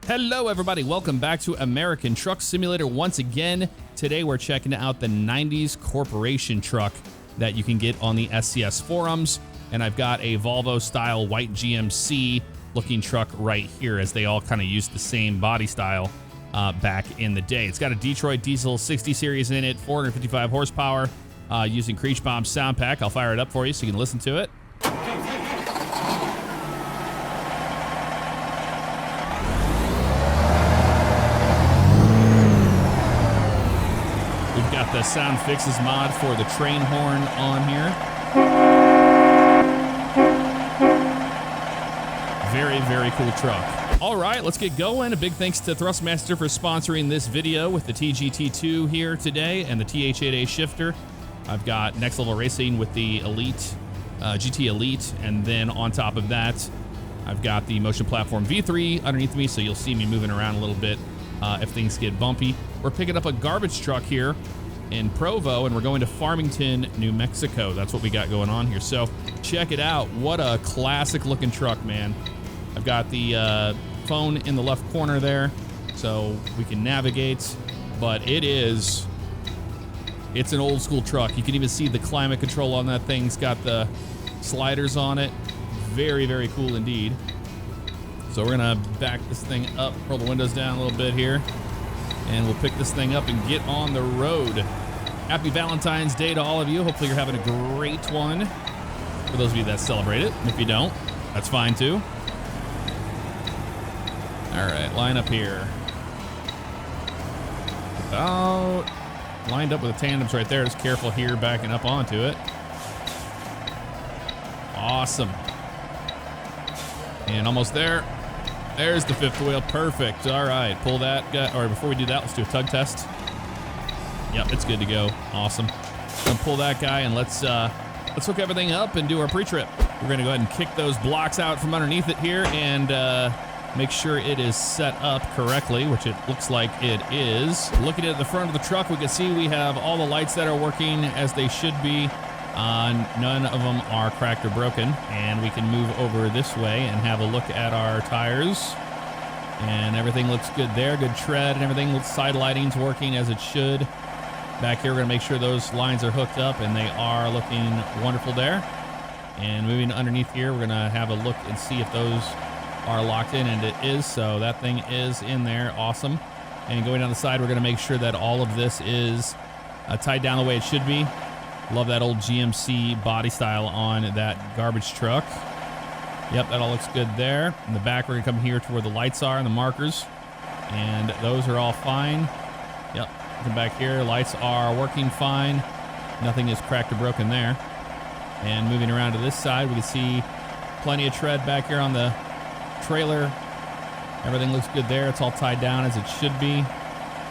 Hello everybody, welcome back to American Truck Simulator once again. Today we're checking out the 90s Corporation truck that you can get on the SCS forums. And I've got a Volvo style white GMC looking truck right here, as they all kind of use the same body style back in the day. It's got a Detroit diesel 60 series in it, 455 horsepower, using Creech Bomb sound pack. I'll fire it up for you so you can listen to it. We've got the Sound Fixes mod for the train horn on here. Very, very cool truck. All right, let's get going. A big thanks to Thrustmaster for sponsoring this video with the TGT2 here today and the TH8A shifter. I've got Next Level Racing with the Elite, GT Elite, and then on top of that, I've got the Motion Platform V3 underneath me, so you'll see me moving around a little bit if things get bumpy. We're picking up a garbage truck here in Provo, and we're going to Farmington, New Mexico. That's what we got going on here. So check it out. What a classic looking truck, man. I've got the phone in the left corner there, so we can navigate, but it's an old school truck. You can even see the climate control on that thing. It's got the sliders on it. Very, very cool indeed. So we're gonna back this thing up, roll the windows down a little bit here, and we'll pick this thing up and get on the road. Happy Valentine's Day to all of you. Hopefully you're having a great one. For those of you that celebrate it. If you don't, that's fine too. All right, line up here. About lined up with the tandems right there. Just careful here, backing up onto it. Awesome. And almost there. There's the fifth wheel. Perfect. All right, pull that guy. Or before we do that, let's do a tug test. Yep, it's good to go. Awesome. Gonna pull that guy and let's hook everything up and do our pre-trip. We're gonna go ahead and kick those blocks out from underneath it here and make sure it is set up correctly, which it looks like it is. Looking at the front of the truck, we can see we have all the lights that are working as they should be. None of them are cracked or broken, and we can move over this way and have a look at our tires. And everything looks good there, good tread and everything. Side lighting's working as it should. Back here, we're gonna make sure those lines are hooked up, and they are looking wonderful there. And moving underneath here, we're gonna have a look and see if those are locked in, and it is, so that thing is in there. Awesome. And going down the side, we're gonna make sure that all of this is tied down the way it should be. Love that old GMC body style on that garbage truck. Yep, that all looks good there. In the back, we're gonna come here to where the lights are and the markers, and those are all fine. Yep, come back here, lights are working fine. Nothing is cracked or broken there. And moving around to this side, we can see plenty of tread back here on the trailer. Everything looks good there. It's all tied down as it should be.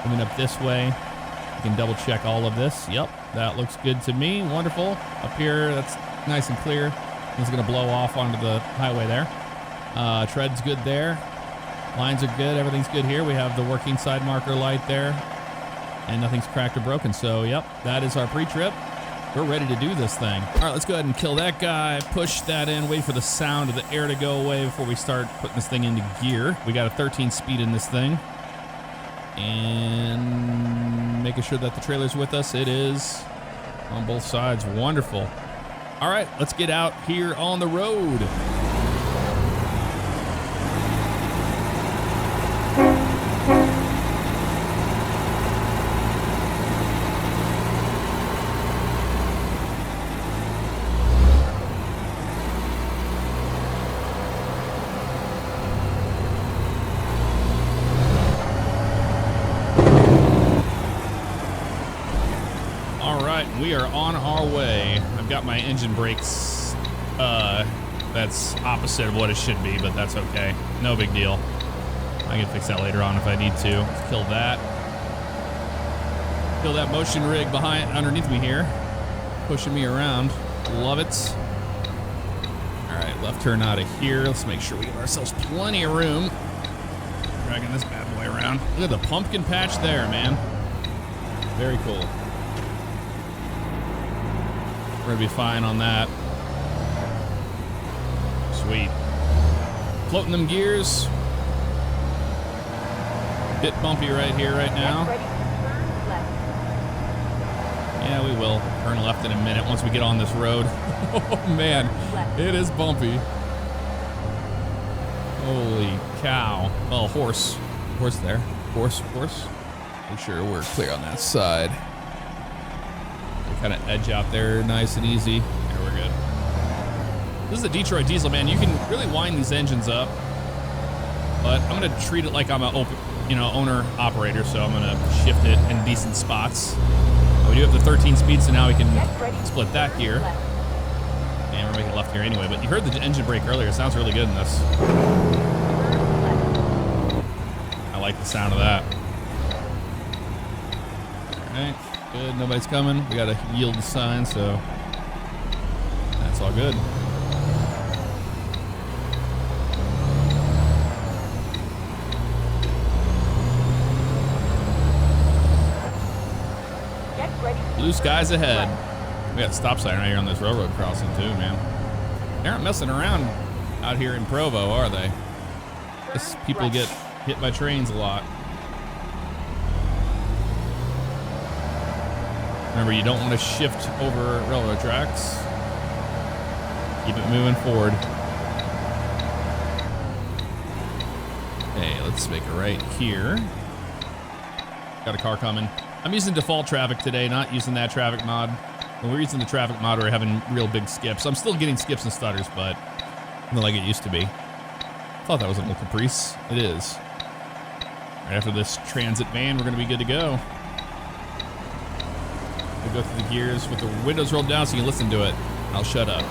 Coming up this way, you can double check all of this. Yep, that looks good to me. Wonderful. Up here, that's nice and clear. It's gonna blow off onto the highway there. Tread's good there. Lines are good. Everything's good here. We have the working side marker light there, and nothing's cracked or broken. So, yep, that is our pre-trip. We're ready to do this thing. All right, let's go ahead and kill that guy, push that in, wait for the sound of the air to go away before we start putting this thing into gear. We got a 13 speed in this thing. And making sure that the trailer's with us. It is on both sides. Wonderful. All right, let's get out here on the road. We are on our way. I've got my engine brakes, that's opposite of what it should be, but that's okay. No big deal. I can fix that later on if I need to. Let's kill that. Kill that motion rig underneath me here. Pushing me around. Love it. All right, left turn out of here. Let's make sure we give ourselves plenty of room. Dragging this bad boy around. Look at the pumpkin patch there, man. Very cool. We're gonna be fine on that. Sweet. Floating them gears. Bit bumpy right here, right now. Yeah, we will turn left in a minute once we get on this road. Oh man, it is bumpy. Holy cow. Oh, horse there. Horse. Make sure we're clear on that side. We kind of edge out there nice and easy. There, we're good. This is a Detroit diesel, man. You can really wind these engines up, but I'm gonna treat it like I'm a owner operator, so I'm gonna shift it in decent spots. We do have the 13 speed, so now we can split that gear. And we're making left here anyway, but you heard the engine brake earlier. It sounds really good in this. I like the sound of that. All right, good. Nobody's coming. We got a yield sign, so that's all good. Blue skies ahead. We got a stop sign right here on this railroad crossing too, man. They aren't messing around out here in Provo, are they? Guess people get hit by trains a lot. Remember, you don't want to shift over railroad tracks. Keep it moving forward. Okay, let's make a right here. Got a car coming. I'm using default traffic today, not using that traffic mod. When we're using the traffic mod, we're having real big skips. I'm still getting skips and stutters, but not like it used to be. I thought that was a little caprice. It is. Right after this transit van, we're going to be good to go. We'll go through the gears with the windows rolled down so you can listen to it. I'll shut up.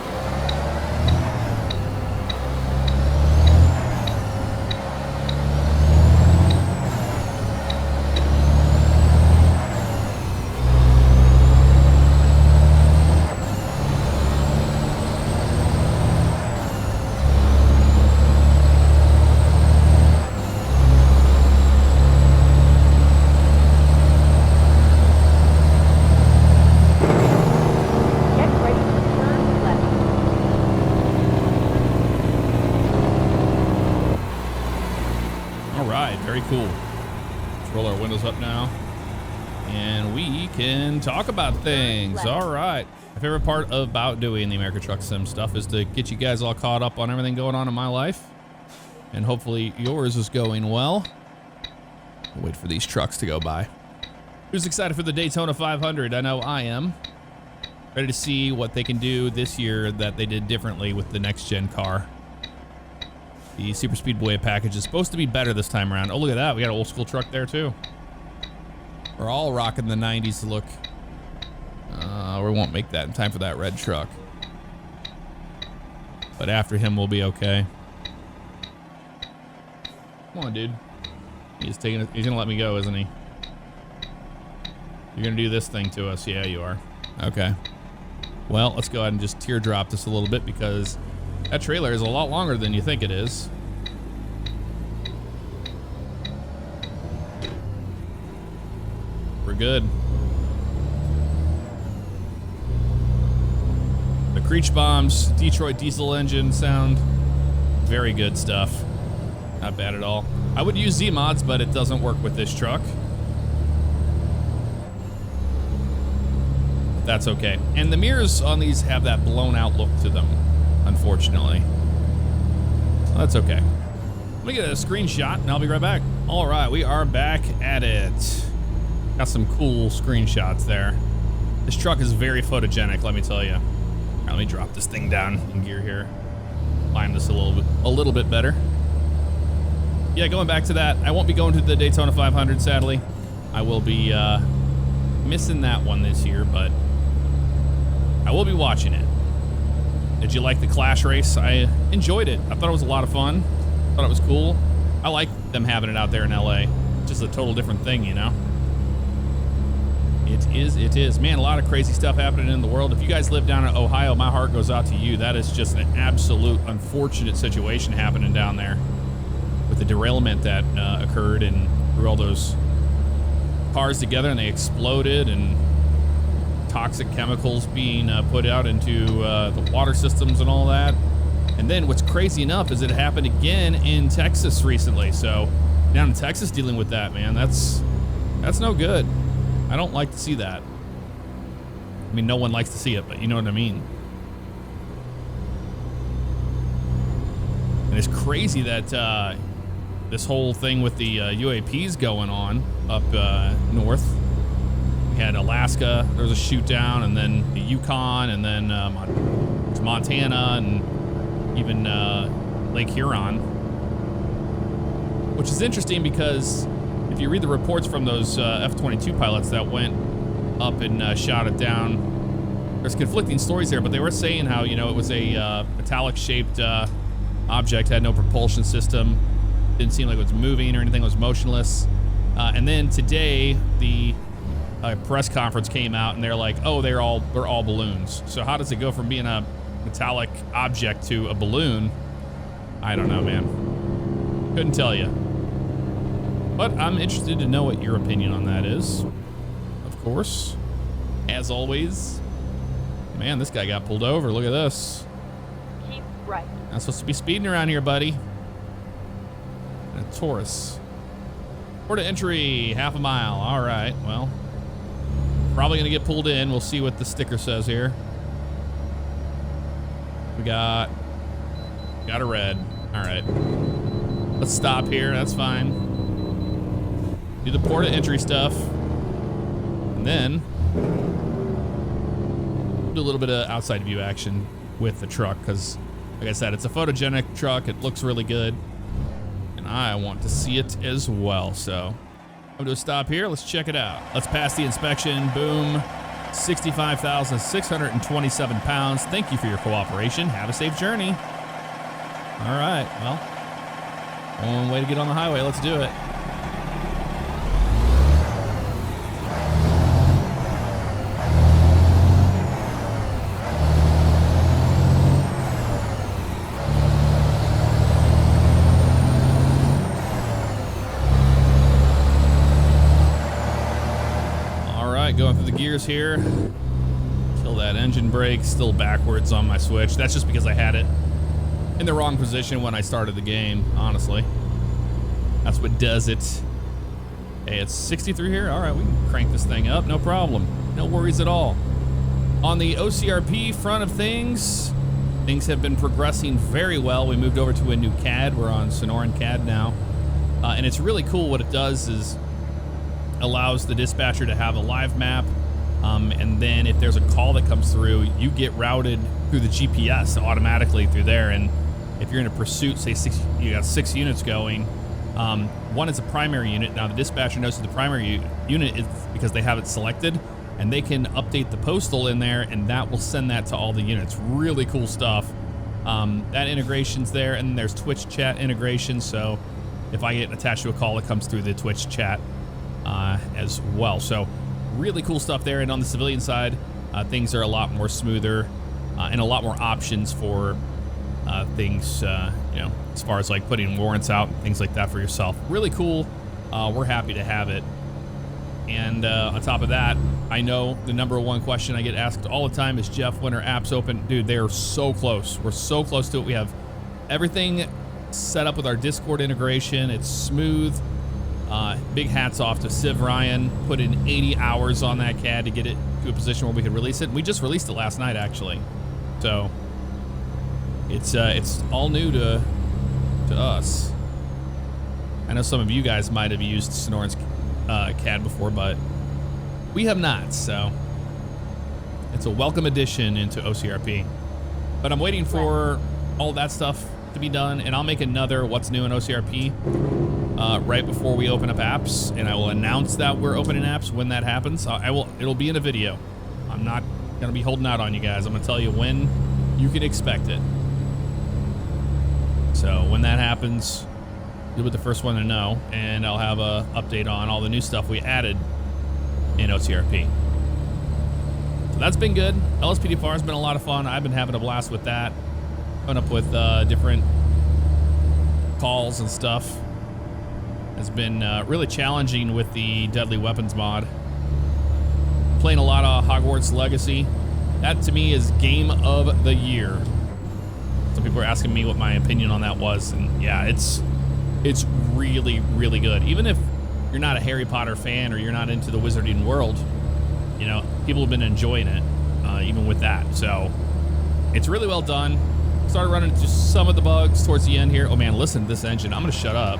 Cool. Let's roll our windows up now and we can talk about things. All right, my favorite part about doing the America Truck Sim stuff is to get you guys all caught up on everything going on in my life, and hopefully yours is going well. We'll wait for these trucks to go by. Who's excited for the Daytona 500? I know I am. Ready to see what they can do this year that they did differently with the next gen car. The Super Speedway package is supposed to be better this time around. Oh, look at that. We got an old school truck there, too. We're all rocking the 90s look. We won't make that in time for that red truck. But after him, we'll be okay. Come on, dude. He's going to let me go, isn't he? You're going to do this thing to us. Yeah, you are. Okay. Well, let's go ahead and just teardrop this a little bit because that trailer is a lot longer than you think it is. We're good. The Creech Bombs Detroit diesel engine sound very good stuff. Not bad at all. I would use Z mods, but it doesn't work with this truck. That's okay. And the mirrors on these have that blown out look to them, unfortunately. Well, that's okay. Let me get a screenshot and I'll be right back. All right, we are back at it. Got some cool screenshots there. This truck is very photogenic, let me tell you. All right, let me drop this thing down in gear here. Climb this a little bit better. Yeah, going back to that, I won't be going to the Daytona 500, sadly. I will be missing that one this year, but I will be watching it. Did you like the Clash race? I enjoyed it. I thought it was a lot of fun. Thought it was cool. I like them having it out there in LA. Just a total different thing, you know? It is. Man, a lot of crazy stuff happening in the world. If you guys live down in Ohio, my heart goes out to you. That is just an absolute unfortunate situation happening down there with the derailment that occurred and threw all those cars together and they exploded, and toxic chemicals being put out into the water systems and all that. And then what's crazy enough is it happened again in Texas recently. So down in Texas dealing with that, man. That's no good. I don't like to see that. I mean, no one likes to see it, but you know what I mean. And it's crazy that this whole thing with the UAPs going on up north. We had Alaska, there was a shoot down, and then the Yukon, and then Montana, and even Lake Huron. Which is interesting because if you read the reports from those F-22 pilots that went up and shot it down, there's conflicting stories there, but they were saying how, you know, it was a metallic-shaped object, had no propulsion system, didn't seem like it was moving or anything, it was motionless. And then today, the press conference came out, and they're like, oh, they're all balloons. So how does it go from being a metallic object to a balloon? I don't know, man. Couldn't tell you. But I'm interested to know what your opinion on that is. Of course, as always. Man, this guy got pulled over. Look at this. Keep right. Not supposed to be speeding around here, buddy. And a Taurus. Port of entry, half a mile. All right, well, probably gonna get pulled in. We'll see what the sticker says here. We got a red. All right, let's stop here. That's fine. Do the port of entry stuff, and then do a little bit of outside view action with the truck, because like I said, it's a photogenic truck. It looks really good, and I want to see it as well. So I'm gonna do a stop here. Let's check it out. Let's pass the inspection. Boom. 65,627 pounds. Thank you for your cooperation. Have a safe journey. All right, well, one way to get on the highway. Let's do it. Going through the gears here. Kill that engine brake. Still backwards on my switch. That's just because I had it in the wrong position when I started the game, honestly. That's what does it. Hey, it's 63 here. All right, we can crank this thing up. No problem. No worries at all. On the OCRP front of things have been progressing very well. We moved over to a new CAD. We're on Sonoran CAD now. And it's really cool. What it does is allows the dispatcher to have a live map, and then if there's a call that comes through, you get routed through the GPS automatically through there. And if you're in a pursuit, say you got 6 units going, one is a primary unit. Now the dispatcher knows who the primary unit is because they have it selected, and they can update the postal in there, and that will send that to all the units. Really cool stuff. That integration's there, and then there's Twitch chat integration, so if I get attached to a call, it comes through the Twitch chat as well. So really cool stuff there. And on the civilian side, things are a lot more smoother and a lot more options for things, you know, as far as like putting warrants out and things like that for yourself. Really cool. We're happy to have it. And on top of that, I know the number one question I get asked all the time is, Jeff, when are apps open? Dude, they are so close. We're so close to it. We have everything set up with our Discord integration. It's smooth. Big hats off to Civ Ryan. Put in 80 hours on that CAD to get it to a position where we could release it. And we just released it last night, actually. So it's all new to us. I know some of you guys might have used Sonoran's CAD before, but we have not. So it's a welcome addition into OCRP. But I'm waiting for all that stuff to be done, and I'll make another What's New in OCRP right before we open up apps, and I will announce that we're opening apps when that happens. It'll be in a video. I'm not gonna be holding out on you guys. I'm gonna tell you when you can expect it. So when that happens, you'll be the first one to know, and I'll have a update on all the new stuff we added in OCRP. So that's been good. LSPDFR has been a lot of fun. I've been having a blast with that. Coming up with different calls and stuff. Has been really challenging with the Deadly Weapons mod. Playing a lot of Hogwarts Legacy. That to me is game of the year. Some people are asking me what my opinion on that was, and yeah, it's It's really, really good. Even if you're not a Harry Potter fan or you're not into the wizarding world, you know, people have been enjoying it, even with that. So it's really well done. Started running into some of the bugs towards the end here. Oh man, listen to this engine. I'm gonna shut up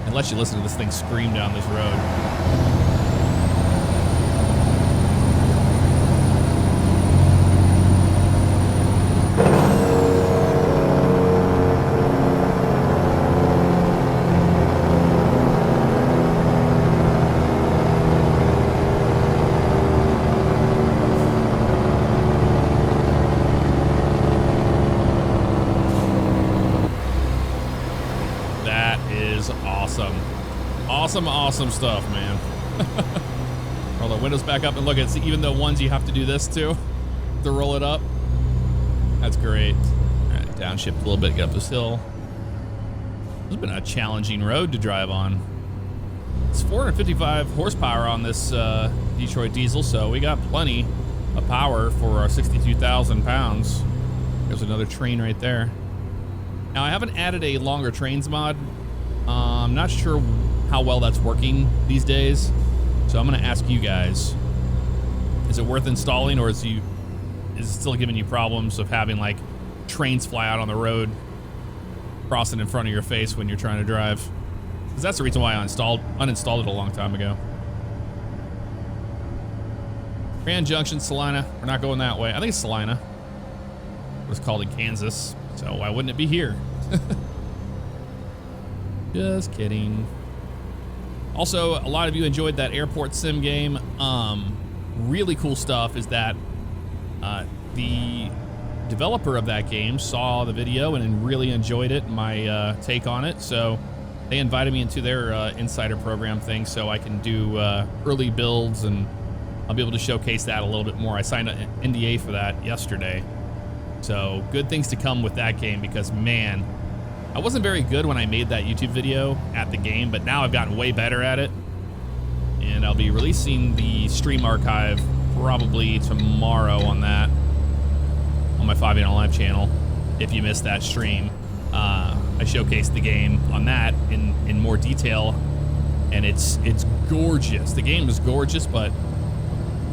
and let you listen to this thing scream down this road. Awesome stuff, man. Roll the windows back up and look at even the ones you have to do this to roll it up. That's great. All right, downshift a little bit, get up this hill. This has been a challenging road to drive on. It's 455 horsepower on this Detroit diesel, so we got plenty of power for our 62,000 pounds. There's another train right there. Now, I haven't added a longer trains mod. I'm not sure how well that's working these days, so I'm going to ask you guys: is it worth installing, or is it still giving you problems of having like trains fly out on the road, crossing in front of your face when you're trying to drive? Because that's the reason why I uninstalled it a long time ago. Grand Junction, Salina. We're not going that way. I think it's Salina. It was called in Kansas, so why wouldn't it be here? Just kidding. Also, a lot of you enjoyed that airport sim game. Really cool stuff is that the developer of that game saw the video and really enjoyed it, my take on it. So they invited me into their insider program thing so I can do early builds, and I'll be able to showcase that a little bit more. I signed an NDA for that yesterday. So good things to come with that game, because man, I wasn't very good when I made that YouTube video at the game, but now I've gotten way better at it. And I'll be releasing the stream archive probably tomorrow on that, on my Fabian Live channel. If you missed that stream, I showcased the game on that in more detail, and it's gorgeous. The game is gorgeous, but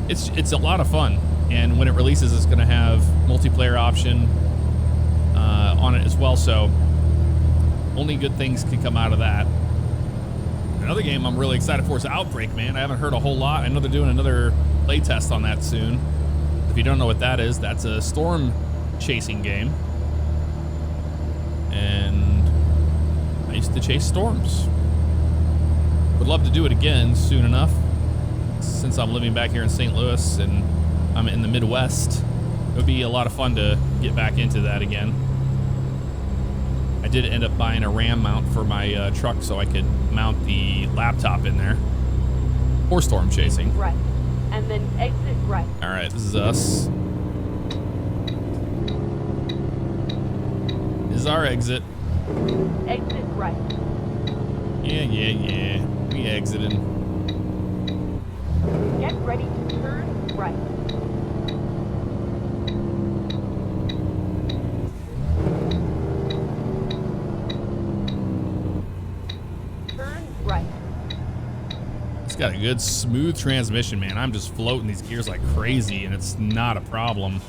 it's a lot of fun. And when it releases, it's going to have multiplayer option on it as well. So only good things can come out of that. Another game I'm really excited for is Outbreak, man. I haven't heard a whole lot. I know they're doing another playtest on that soon. If you don't know what that is, that's a storm chasing game. And I used to chase storms. Would love to do it again soon enough. Since I'm living back here in St. Louis and I'm in the Midwest, it would be a lot of fun to get back into that again. I did end up buying a RAM mount for my truck so I could mount the laptop in there for storm chasing. Right, and then exit right. All right, this is us. This is our exit. Exit right. Yeah. We exiting. Get ready to turn right. It's got a good smooth transmission, man. I'm just floating these gears like crazy, and it's not a problem.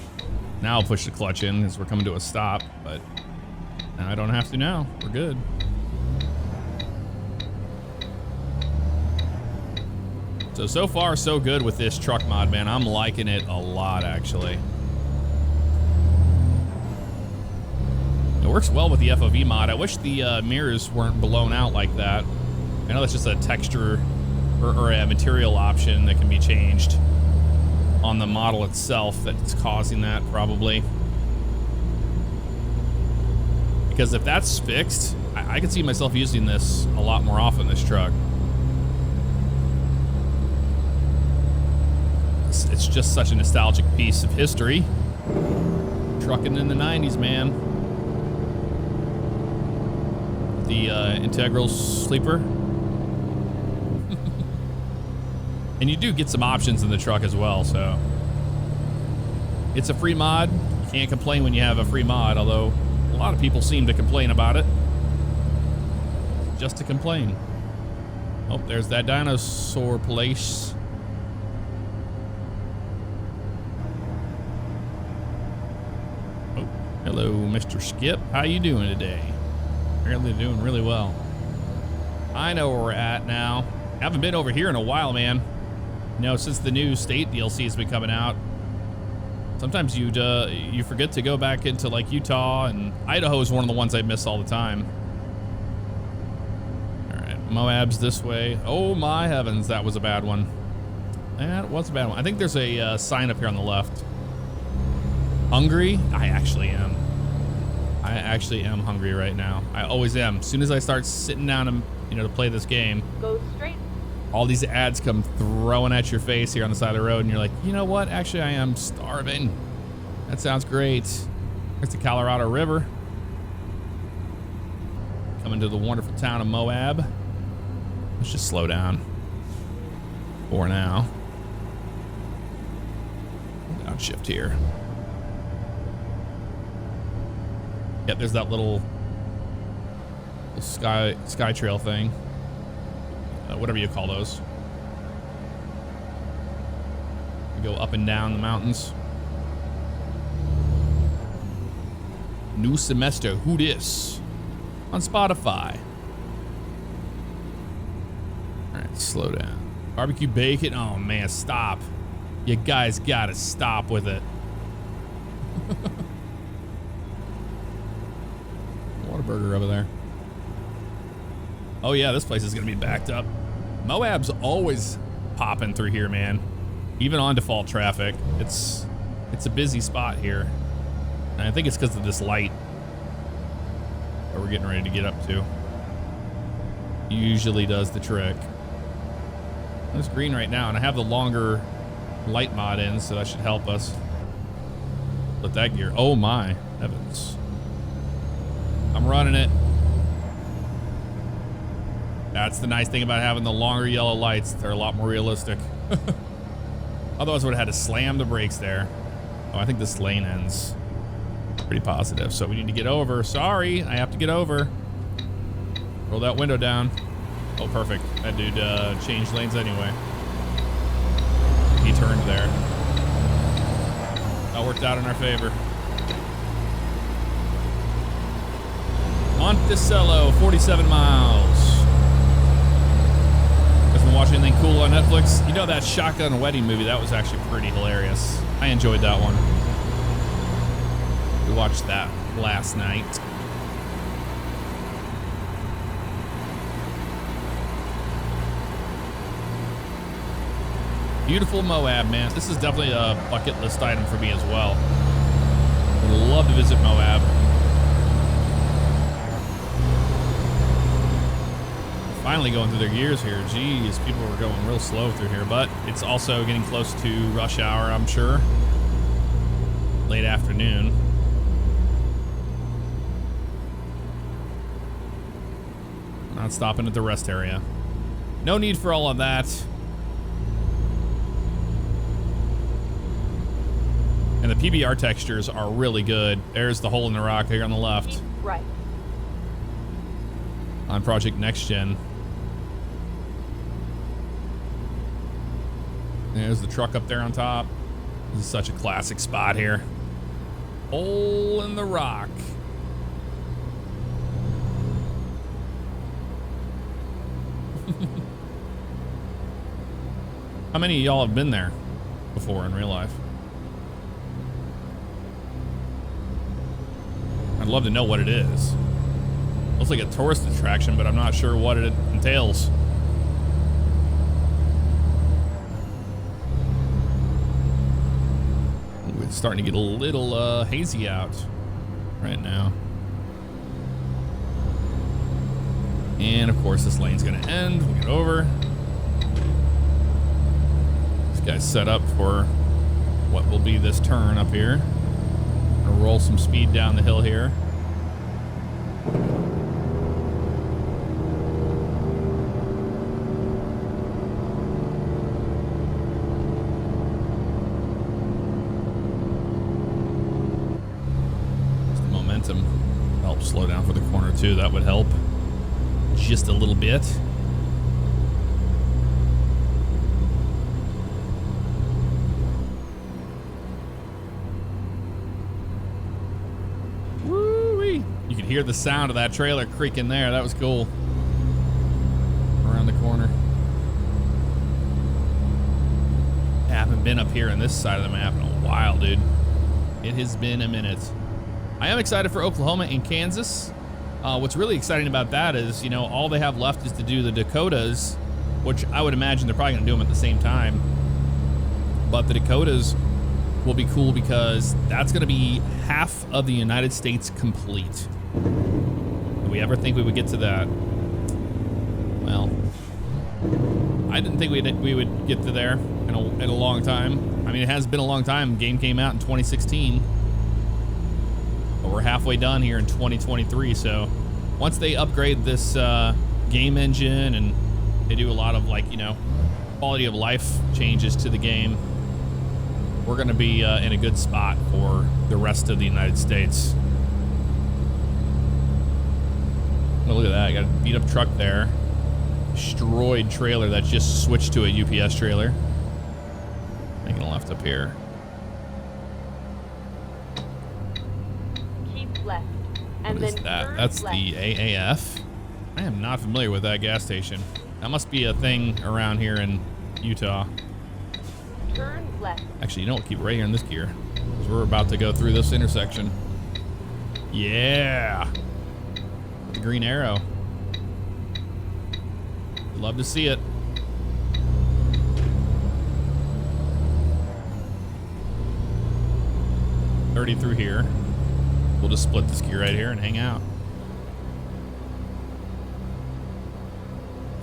Now I'll push the clutch in as we're coming to a stop, but now I don't have to now. We're good. So far, so good with this truck mod, man. I'm liking it a lot, actually. It works well with the FOV mod. I wish the mirrors weren't blown out like that. I know that's just a texture or a material option that can be changed on the model itself that's causing that, probably. Because if that's fixed, I could see myself using this a lot more often, this truck. It's just such a nostalgic piece of history. Trucking in the 90s, man. The integral sleeper. And you do get some options in the truck as well, so it's a free mod. You can't complain when you have a free mod, although a lot of people seem to complain about it. just to complain. Oh, there's that dinosaur place. Oh, hello, Mr. Skip. How you doing today? Apparently doing really well. I know where we're at now. Haven't been over here in a while, man. You know, since the new state DLC has been coming out. Sometimes you forget to go back into like Utah, and Idaho is one of the ones I miss all the time. All right, Moab's this way. Oh my heavens, that was a bad one. That was a bad one. I think there's a sign up here on the left. Hungry? I actually am. I actually am hungry right now. I always am. As soon as I start sitting down and to play this game, Go straight. all these ads come throwing at your face here on the side of the road, and you're like, you know what? Actually, I am starving. That sounds great. There's the Colorado River. Coming to the wonderful town of Moab. Let's just slow down for now. Downshift here. Yep, there's that little sky trail thing. Whatever you call those. We go up and down the mountains. New semester, who dis? On Spotify. All right, slow down. Barbecue bacon. Oh man, stop. You guys gotta stop with it. Whataburger over there. Oh yeah, this place is gonna be backed up. Moab's always popping through here, man. Even on default traffic, it's a busy spot here. And I think it's because of this light that we're getting ready to get up to. Usually does the trick. It's green right now, and I have the longer light mod in, so that should help us. Let that gear. Oh my heavens! I'm running it. That's the nice thing about having the longer yellow lights. They're a lot more realistic. Otherwise, I would have had to slam the brakes there. Oh, I think this lane ends pretty positive. So we need to get over. Sorry, I have to get over. Roll that window down. Oh, perfect. That dude changed lanes anyway. He turned there. That worked out in our favor. Monticello, 47 miles. Watching anything cool on Netflix? You know that Shotgun Wedding movie? That was actually pretty hilarious. I enjoyed that one. We watched that last night. Beautiful Moab, man. This is definitely a bucket list item for me as well. Would love to visit Moab. Finally going through their gears here. Jeez, people were going real slow through here, but it's also getting close to rush hour, I'm sure. Late afternoon. Not stopping at the rest area. No need for all of that. And the PBR textures are really good. There's the hole in the rock here on the left. Keep right. On Project Next Gen. There's the truck up there on top. This is such a classic spot here. Hole in the rock. How many of y'all have been there before in real life? I'd love to know what it is. Looks like a tourist attraction, but I'm not sure what it entails. It's starting to get a little hazy out right now. And of course this lane's gonna end. We'll get over. This guy's set up for what will be this turn up here. Gonna roll some speed down the hill here. Just the momentum helps slow down for the corner too. That would help. just a little bit. Woo-wee. You could hear the sound of that trailer creaking there. That was cool. Around the corner. I haven't been up here on this side of the map in a while, dude. It has been a minute. I am excited for Oklahoma and Kansas. What's really exciting about that is, you know, all they have left is to do the Dakotas, which I would imagine they're probably going to do them at the same time. But the Dakotas will be cool because that's going to be half of the United States complete. Did we ever think we would get to that? Well, I didn't think we would get to there in a long time. I mean, it has been a long time. Game came out in 2016. But we're halfway done here in 2023, so once they upgrade this game engine and they do a lot of, like, you know, quality of life changes to the game, we're going to be in a good spot for the rest of the United States. Oh, look at that. I got a beat up truck there. Destroyed trailer that just switched to a UPS trailer. Making a left up here. Left, and what is then that? That's left. the AAF. I am not familiar with that gas station. That must be a thing around here in Utah. Turn left. Actually, you know what? Keep it right here in this gear, because we're about to go through this intersection. Yeah, the green arrow. Love to see it. .30 through here. We'll just split this gear right here and hang out.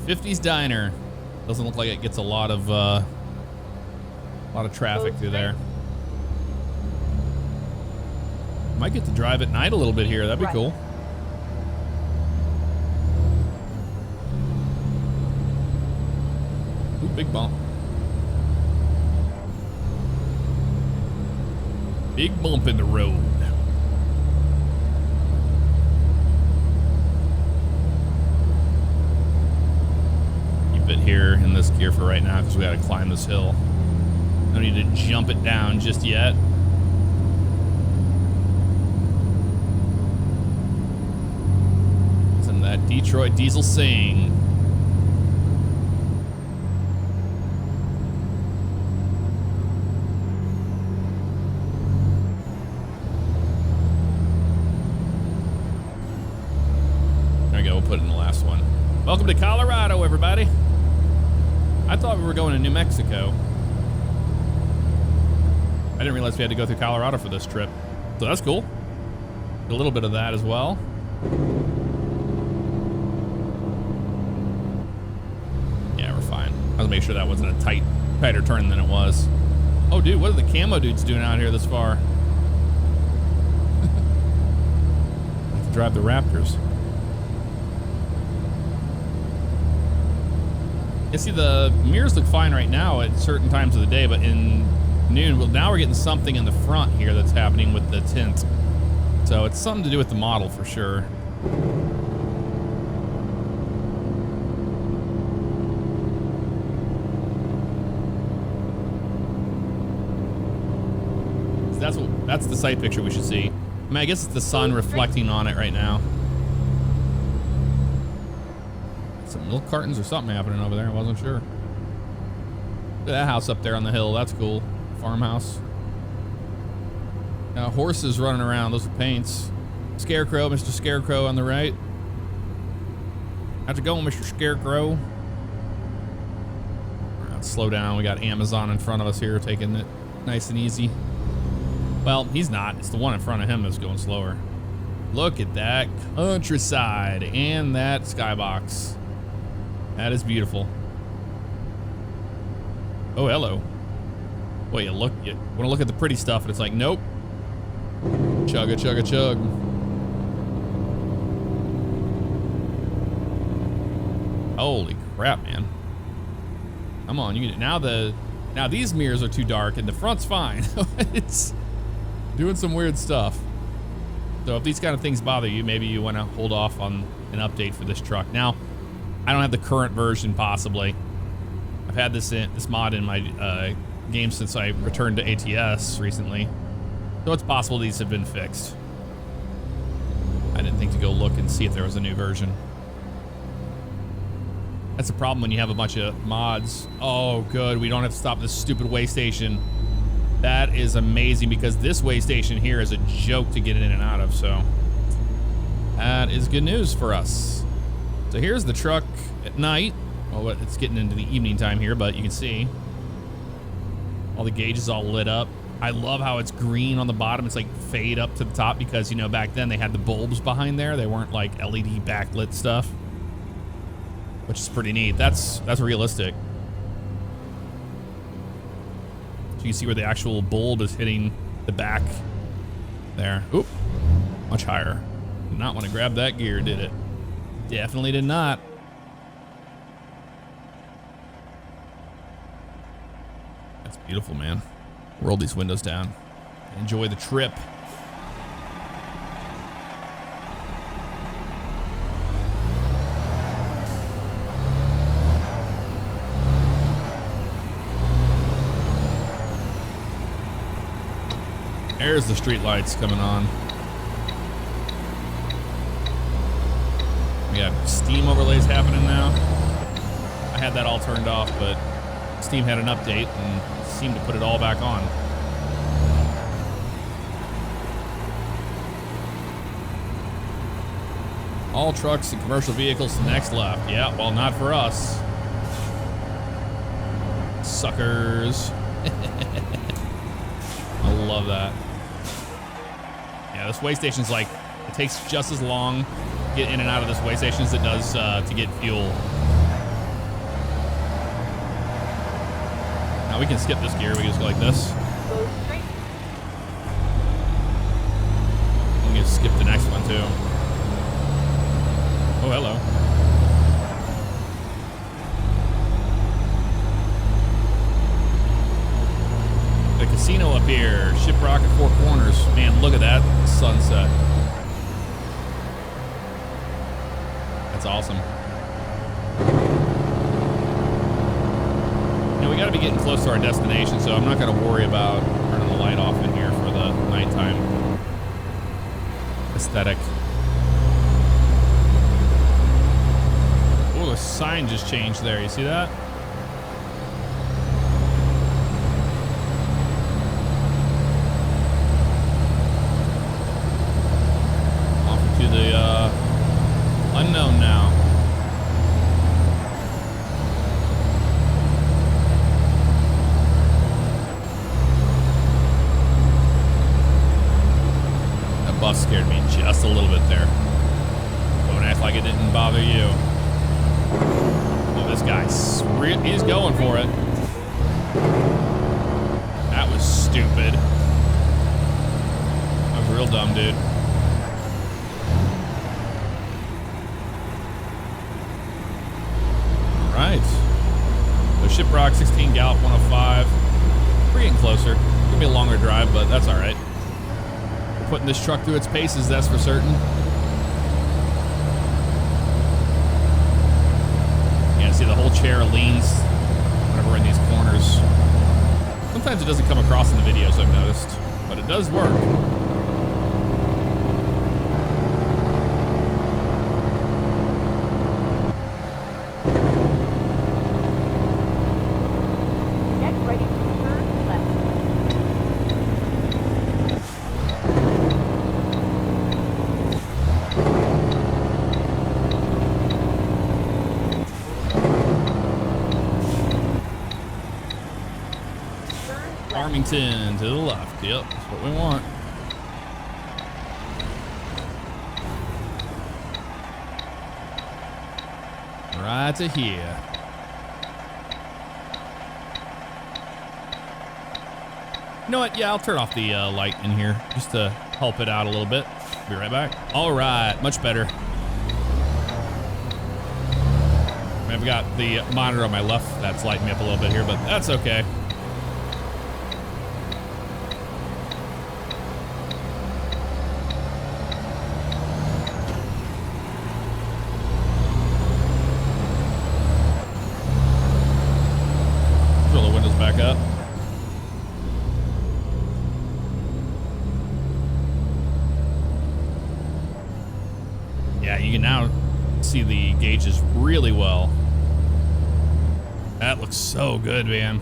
50's Diner. Doesn't look like it gets a lot of traffic through there. Might get to drive at night a little bit here. That'd be cool. Ooh, big bump. Big bump in the road. Here in this gear for right now because we got to climb this hill. No need to jump it down just yet. Listen to that Detroit diesel sing. There we go. We'll put it in the last one. Welcome to Colorado, everybody. I thought we were going to New Mexico. I didn't realize we had to go through Colorado for this trip. So that's cool. A little bit of that as well. Yeah, we're fine. I was make sure that wasn't a tighter turn than it was. Oh, dude, what are the camo dudes doing out here this far? I have to drive the Raptors. You see, the mirrors look fine right now at certain times of the day, but in noon, well, now we're getting something in the front here that's happening with the tint. So it's something to do with the model for sure. So that's the sight picture we should see. I mean, I guess it's the sun reflecting on it right now. Some milk cartons or something happening over there. I wasn't sure. Look at that house up there on the hill. That's cool. Farmhouse. Now horses running around. Those are paints. Scarecrow, Mr. Scarecrow on the right. How's it going, Mr. Scarecrow? All right, let's slow down. We got Amazon in front of us here, taking it nice and easy. Well, he's not. It's the one in front of him that's going slower. Look at that countryside and that skybox. That is beautiful. Oh, hello. Well, you want to look at the pretty stuff, and it's like, nope. Chugga, chugga, chug. Holy crap, man. Come on, you now these mirrors are too dark, and the front's fine. It's doing some weird stuff. So if these kind of things bother you, maybe you want to hold off on an update for this truck. Now, I don't have the current version, possibly. I've had this mod in my game since I returned to ATS recently. So it's possible these have been fixed. I didn't think to go look and see if there was a new version. That's the problem when you have a bunch of mods. Oh, good. We don't have to stop this stupid way station. That is amazing because this way station here is a joke to get in and out of. So that is good news for us. So here's the truck at night. Well, it's getting into the evening time here, but you can see all the gauges all lit up. I love how it's green on the bottom. It's like fade up to the top because, you know, back then they had the bulbs behind there. They weren't like LED backlit stuff, which is pretty neat. That's realistic. So you can see where the actual bulb is hitting the back there. Oop, much higher. Did not want to grab that gear, did it? Definitely did not. That's beautiful, man. Roll these windows down. Enjoy the trip. There's the street lights coming on. We got Steam overlays happening now. I had that all turned off, but Steam had an update and seemed to put it all back on. All trucks and commercial vehicles to the next left. Yeah, well, not for us. Suckers. I love that. Yeah, this way station's like, it takes just as long to get in and out of this way station as it does to get fuel. Now we can skip this gear. We can just go like this. Go straight. We can skip the next one too. Oh, hello. The casino up here. Shiprock at Four Corners. Man, look at that sunset. That's awesome. You know, we got to be getting close to our destination, so I'm not going to worry about turning the light off in here for the nighttime aesthetic. Oh, the sign just changed there. You see that? Off to the unknown now. That bus scared me just a little bit there. Don't act like it didn't bother you. Oh, this guy's he's going for it. That was stupid. That was real dumb, dude. All right. So Shiprock 16 Gallop 105. We're getting closer. It's gonna be a longer drive, but that's all right. We're putting this truck through its paces, that's for certain. See, the whole chair leans whenever we're in these corners. Sometimes it doesn't come across in the videos, I've noticed, but it does work. Get ready to turn left. Farmington to the left. Yep, that's what we want. Right to here. You know what? Yeah, I'll turn off the light in here just to help it out a little bit. Be right back. All right, much better. I've got the monitor on my left that's lighting me up a little bit here, but that's okay. Roll the windows back up. Yeah, you can now see the gauges really well. That looks so good, man.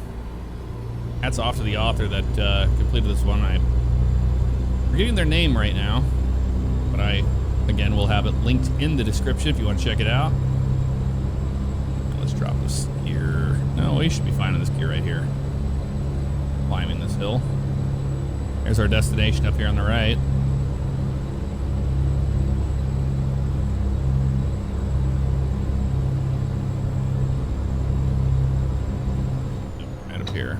Hats off to the author that completed this one. I'm forgetting their name right now, but I, again, will have it linked in the description if you want to check it out. Let's drop this gear. No, we should be fine in this gear right here. Climbing this hill. There's our destination up here on the right. Right up here.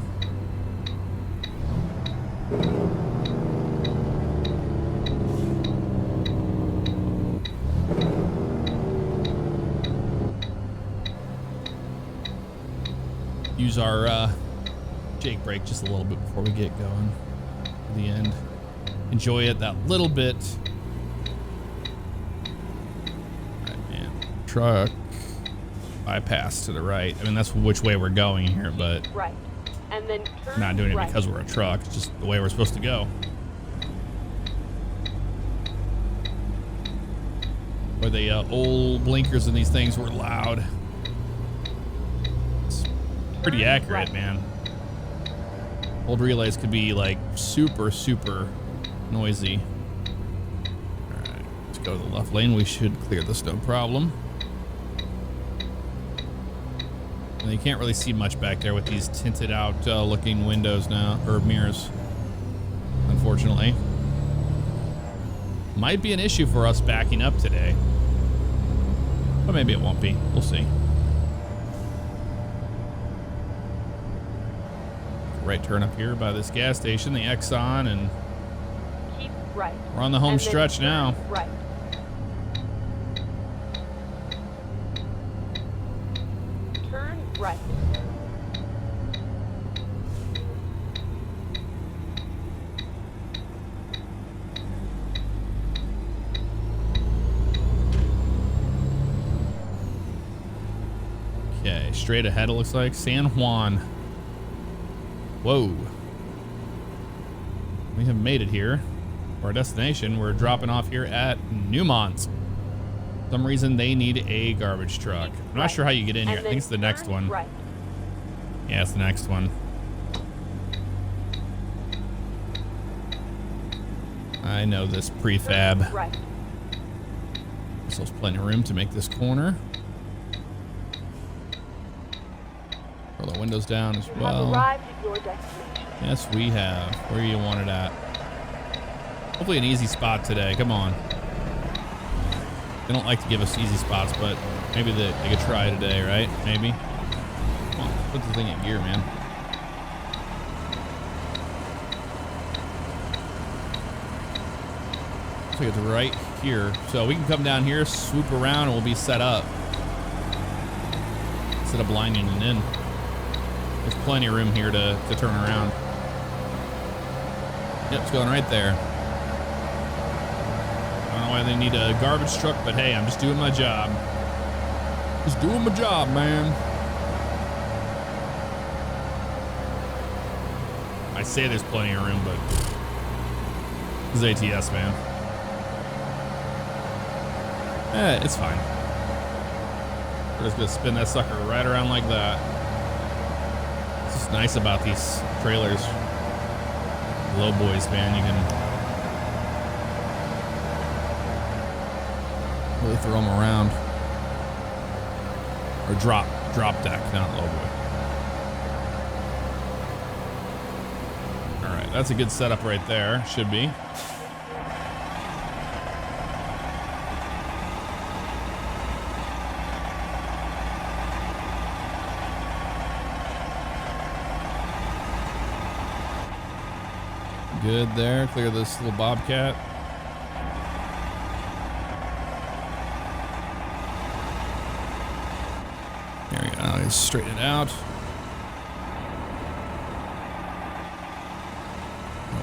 Use our Jake brake just a little bit before we get going to the end. Enjoy it that little bit. All right, man. Truck bypass to the right. I mean, that's which way we're going here, but Right. And then turn not doing it right. because we're a truck. It's just the way we're supposed to go. Where the old blinkers and these things were loud. It's pretty accurate, right. man. Old relays could be like super, super noisy. All right, let's go to the left lane. We should clear this, no problem. And you can't really see much back there with these tinted out looking windows now, or mirrors, unfortunately. Might be an issue for us backing up today. But maybe it won't be. We'll see. Right turn up here by this gas station, the Exxon, and Keep right. we're on the home And then stretch turn now. Right. Turn right. Okay, straight ahead it looks like. San Juan. Whoa. We have made it here. For our destination, we're dropping off here at Newmont. For some reason they need a garbage truck. I'm not sure how you get in here. I think it's the next one. Right. Yeah, it's the next one. I know this prefab. Right. So there's plenty of room to make this corner. Roll the windows down as You have well. arrived at your destination. Yes, we have. Where you want it at? Hopefully an easy spot today. Come on. They don't like to give us easy spots, but maybe they could try today, right? Maybe. Come on, put the thing in gear, man. Looks like it's right here. So we can come down here, swoop around, and we'll be set up. Instead of blinding it in. There's plenty of room here to turn around. Yep, it's going right there. I don't know why they need a garbage truck, but hey, I'm just doing my job. Just doing my job, man. I say there's plenty of room, but this is ATS, man. It's fine. We're just gonna spin that sucker right around like that. It's just nice about these trailers. Low boys, man, you can really throw them around. Or drop deck, not low boy. All right, that's a good setup right there. Should be. Good there. Clear this little Bobcat. There we go. Let's straighten it out.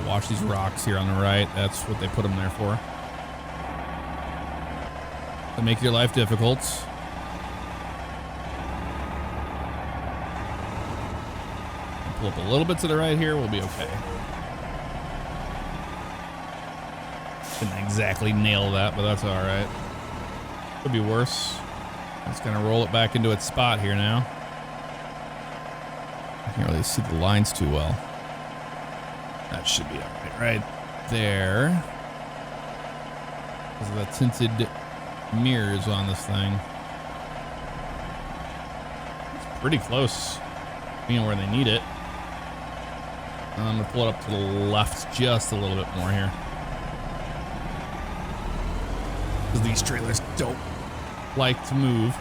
Watch these rocks here on the right. That's what they put them there for. To make your life difficult. Pull up a little bit to the right here. We'll be okay. Didn't exactly nail that, but that's all right. Could be worse. Just gonna roll it back into its spot here now. I can't really see the lines too well. That should be all right, right there. Because of the tinted mirrors on this thing. It's pretty close, being where they need it. I'm gonna pull it up to the left just a little bit more here. Because these trailers don't like to move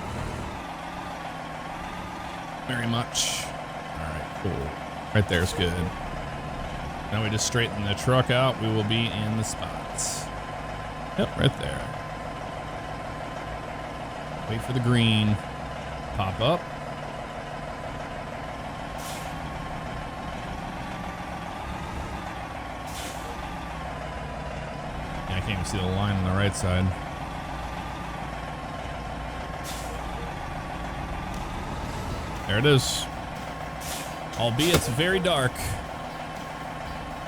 very much. All right, cool. Right there's good. Now we just straighten the truck out. We will be in the spots. Yep, right there. Wait for the green. Pop up. Yeah, I can't even see the line on the right side. There it is. Albeit it's very dark.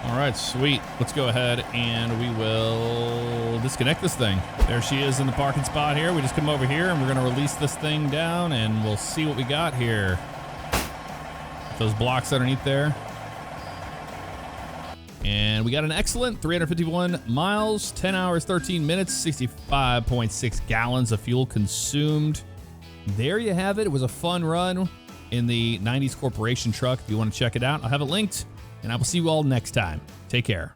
All right, sweet. Let's go ahead and we will disconnect this thing. There she is in the parking spot here. We just come over here and we're gonna release this thing down and we'll see what we got here. Those blocks underneath there. And we got an excellent 351 miles, 10 hours, 13 minutes, 65.6 gallons of fuel consumed. There you have it. It was a fun run in the 90's Corporation truck. If you want to check it out, I'll have it linked, and I will see you all next time. Take care.